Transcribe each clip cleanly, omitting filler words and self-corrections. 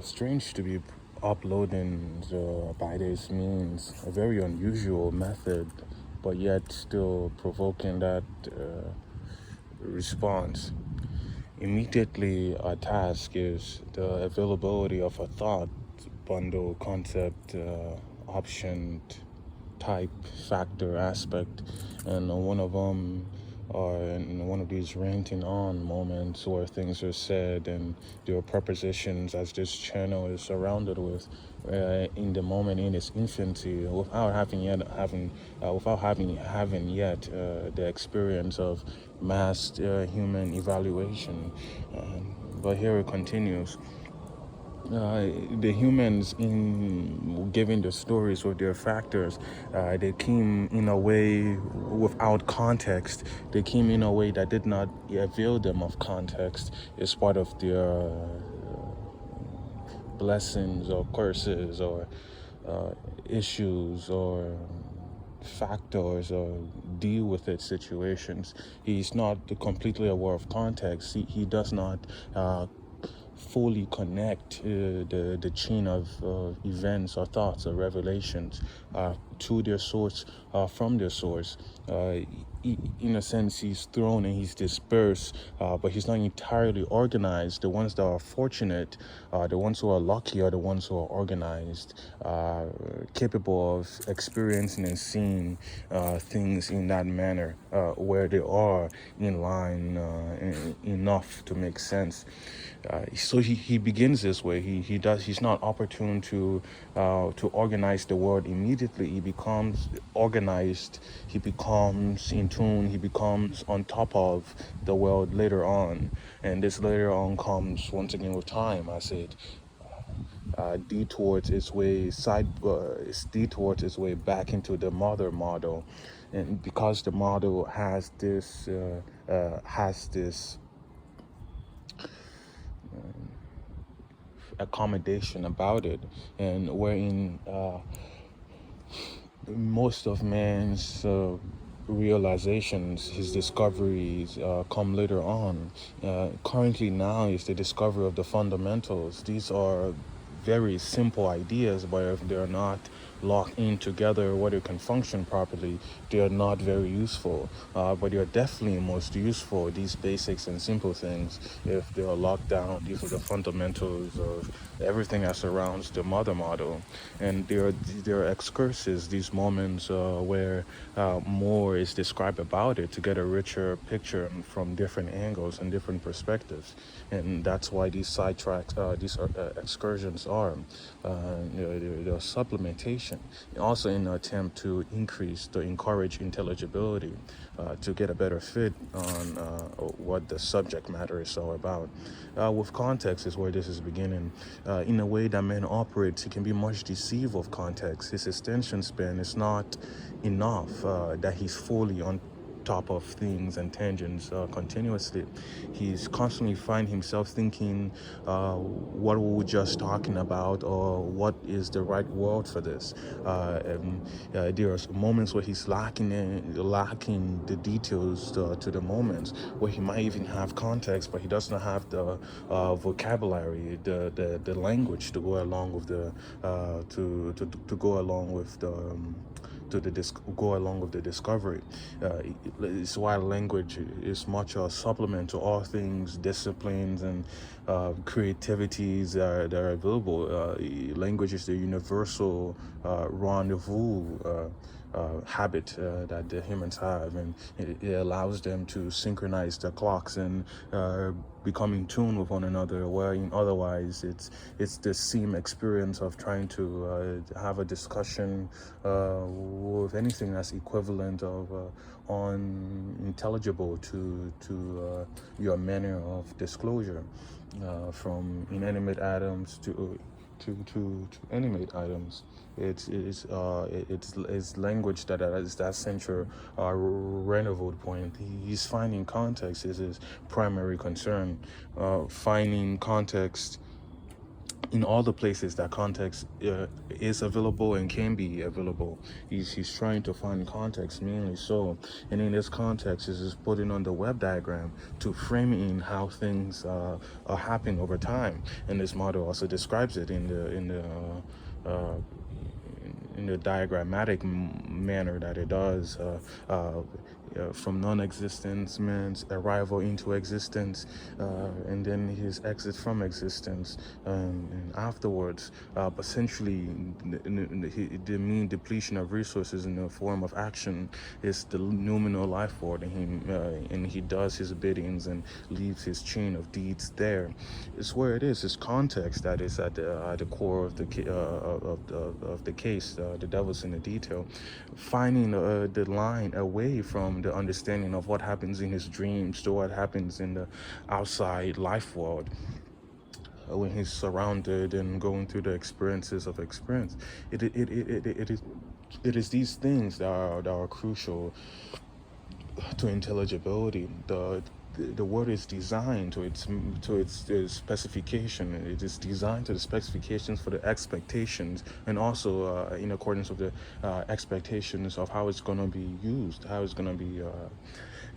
strange to be uploading by this means, a very unusual method, but yet still provoking that response. Immediately, our task is the availability of a thought, bundle, concept, option, type, factor, aspect, and one of them are in one of these ranting on moments where things are said and there are prepositions as this channel is surrounded with in the moment in its infancy without having yet the experience of mass human evaluation. But here it continues. The humans, in giving the stories with their factors, they came in a way without context. They came in a way that did not avail them of context. It's part of their blessings or curses or issues or factors or deal with it situations. He's not completely aware of context. He does not fully connect the chain of events or thoughts or revelations to their source, from their source. In a sense, he's thrown and he's dispersed, but he's not entirely organized. The ones that are fortunate, the ones who are lucky, are the ones who are organized, capable of experiencing and seeing things in that manner, where they are in line enough to make sense. So he begins this way. He's not opportune to organize the world immediately. He becomes organized. He becomes in tune. He becomes on top of the world later on, and this later on comes once again with time. I said. Detours its way detours its way back into the mother model, and because the model has this accommodation about it, and wherein most of man's realizations, his discoveries come later on. Currently now is the discovery of the fundamentals. These are very simple ideas, but if they're not locked in together where they can function properly, they are not very useful. But they are definitely most useful, these basics and simple things, if they are locked down. These are the fundamentals of everything that surrounds the mother model. And there are excursus, these moments where more is described about it to get a richer picture from different angles and different perspectives. And that's why these sidetracks, these excursions are they're supplementation, also in an attempt to encourage intelligibility, to get a better fit on what the subject matter is all about. With context is where this is beginning. In a way that man operates, he can be much deceived of context. His attention span is not enough that he's fully on top of things and tangents continuously. He's constantly find himself thinking, what were we just talking about, or what is the right word for this? There are moments where he's lacking the details to the moments, where he might even have context, but he doesn't have the vocabulary, the language to go along with the to go along with the go along with the discovery. It's why language is much a supplement to all things, disciplines and creativities that are available. Language is the universal rendezvous habit that the humans have, and it allows them to synchronize their clocks and become in tune with one another, wherein otherwise it's the same experience of trying to have a discussion with anything that's equivalent of unintelligible to your manner of disclosure, from inanimate atoms to animate items. It's language that is that central rendezvous point. He's finding context is his primary concern. Finding context in all the places that context is available and can be available. He's trying to find context mainly so, and in this context is just putting on the web diagram to frame in how things are happening over time. And this model also describes it uh, in the diagrammatic manner that it does, from non-existence, man's arrival into existence, and then his exit from existence, and afterwards. But essentially, the mean depletion of resources in the form of action is the noumenal life force in him, and he does his biddings and leaves his chain of deeds there. It's where it is. It's context that is at the core of the case. The devil's in the detail, finding the line away from the understanding of what happens in his dreams to what happens in the outside life world, when he's surrounded and going through the experiences of experience. It is these things that are crucial to intelligibility. The word is designed to its specification. It is designed to the specifications for the expectations, and also in accordance with the expectations of how it's going to be used, how it's going to be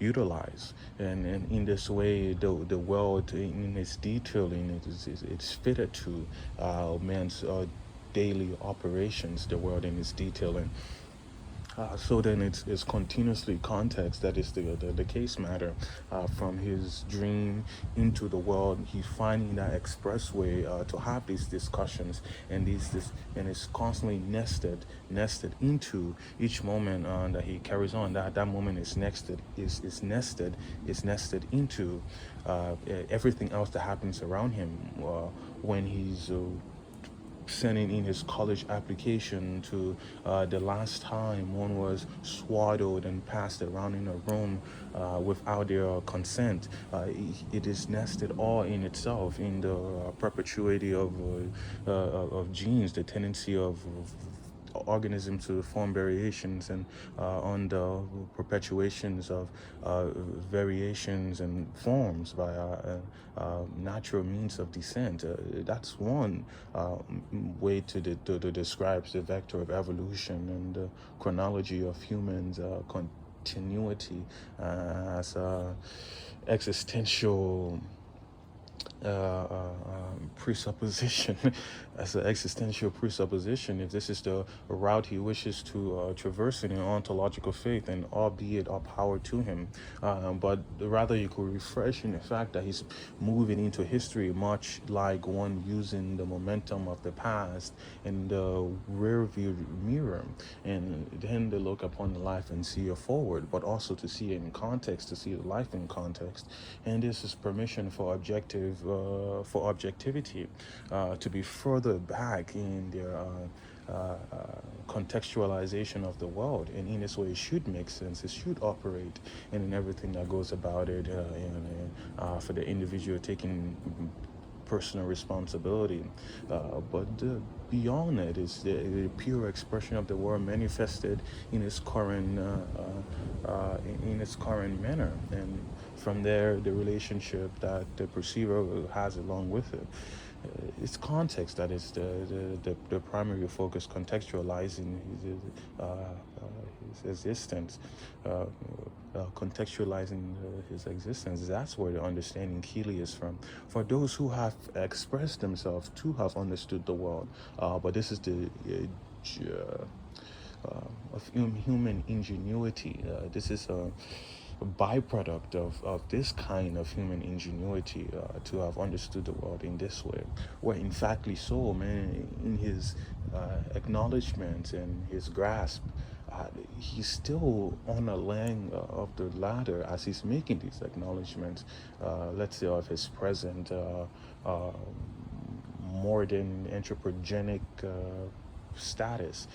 utilized. And in this way, the world in its detailing, it's fitted to man's daily operations. The world in its detailing. So then it's continuously context that is the case matter, from his dream into the world. He's finding that expressway to have these discussions, and and it's constantly nested into each moment that he carries on. That moment is nested into everything else that happens around him, when he's sending in his college application to the last time one was swaddled and passed around in a room without their consent. It is nested all in itself in the perpetuity of genes, the tendency of organisms to form variations, and on the perpetuations of variations and forms by natural means of descent. That's one way to describe the vector of evolution and the chronology of humans' continuity as existential presupposition, as an existential presupposition. If this is the route he wishes to traverse in ontological faith, and albeit all power to him, but rather you could refresh in the fact that he's moving into history much like one using the momentum of the past in the rear view mirror, and then to look upon the life and see it forward, but also to see it in context, to see the life in context. And this is permission for objectivity to be further back in their contextualization of the world, and in this way it should make sense, it should operate, and in everything that goes about it, for the individual taking personal responsibility, but beyond it is the pure expression of the word manifested in its current manner, and from there the relationship that the perceiver has along with it. It's context that is the primary focus, contextualizing his existence, contextualizing his existence. That's where the understanding key is from. For those who have expressed themselves to have understood the world, but this is the of human ingenuity. This is a byproduct of this kind of human ingenuity, to have understood the world in this way, where in factly so, man, in his acknowledgement and his grasp, he's still on a line of the ladder as he's making these acknowledgements, let's say of his present more than anthropogenic status.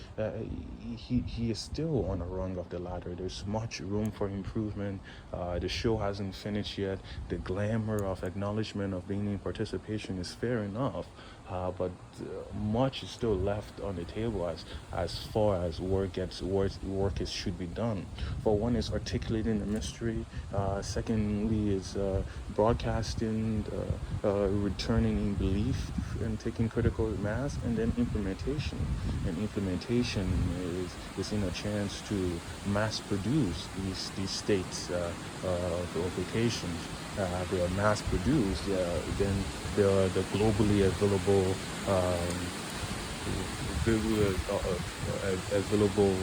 He is still on a rung of the ladder. There's much room for improvement. The show hasn't finished yet. The glamour of acknowledgement of being in participation is fair enough, but much is still left on the table as far as work is should be done. For one, is articulating the mystery. Secondly, is broadcasting, returning in belief, and taking critical mass, and then implementation. And implementation is in a chance to mass produce these states of applications. They are mass produced, then there are the globally available available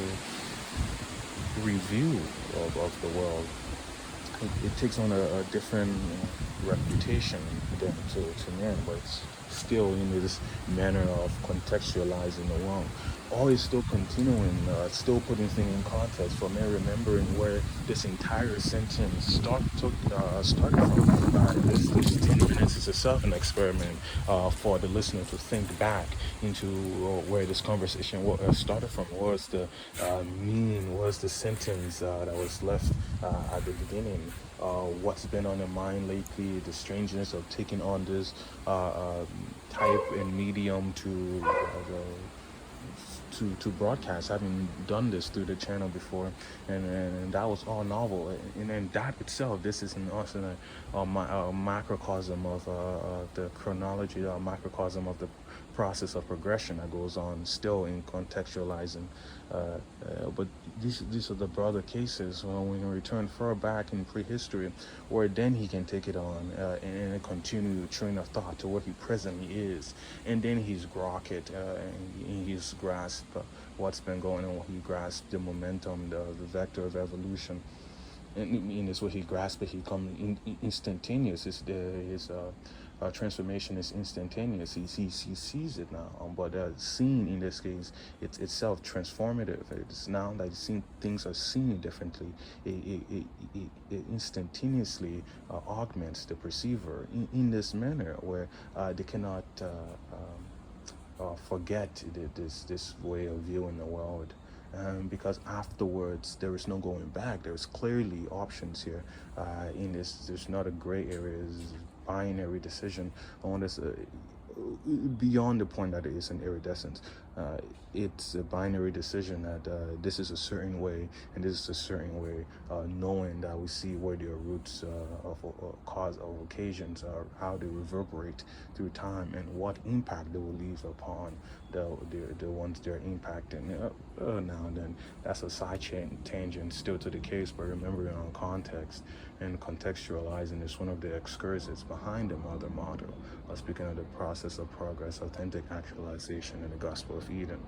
review of the world. It takes on a different reputation than to men, but it's still in this manner of contextualizing the world. Always still continuing, still putting things in context for men, remembering where this entire sentence started from. This 10 minutes is itself an experiment for the listener to think back into where this conversation started from. What was the meaning, what was the sentence that was left at the beginning? What's been on their mind lately, the strangeness of taking on this type and medium to broadcast, having done this through the channel before, and that was all novel. And then that itself, this is also a macrocosm of the chronology, a macrocosm of the process of progression that goes on still in contextualizing. But these are the broader cases when we return far back in prehistory, where then he can take it on and continue the train of thought to where he presently is, and then he's grok it and he's grasp what's been going on. He grasped the momentum, the vector of evolution. And in this way he grasps it, he comes instantaneous. His transformation is instantaneous. He sees it now. But seen in this case, it's itself transformative. It's now that things are seen differently. It instantaneously augments the perceiver in this manner where they cannot forget this way of viewing the world. Because afterwards there is no going back. There's clearly options here. In this, there's not a gray area. It's binary decision on this. Beyond the point that it is an iridescence, it's a binary decision that this is a certain way and this is a certain way, knowing that we see where their roots of cause of occasions are, how they reverberate through time, and what impact they will leave upon the ones they're impacting. Now and then, that's a side tangent still to the case, but remembering on context and contextualizing is one of the excursions behind the mother model. Speaking of the process of progress, authentic actualization, and the Gospel of Eden.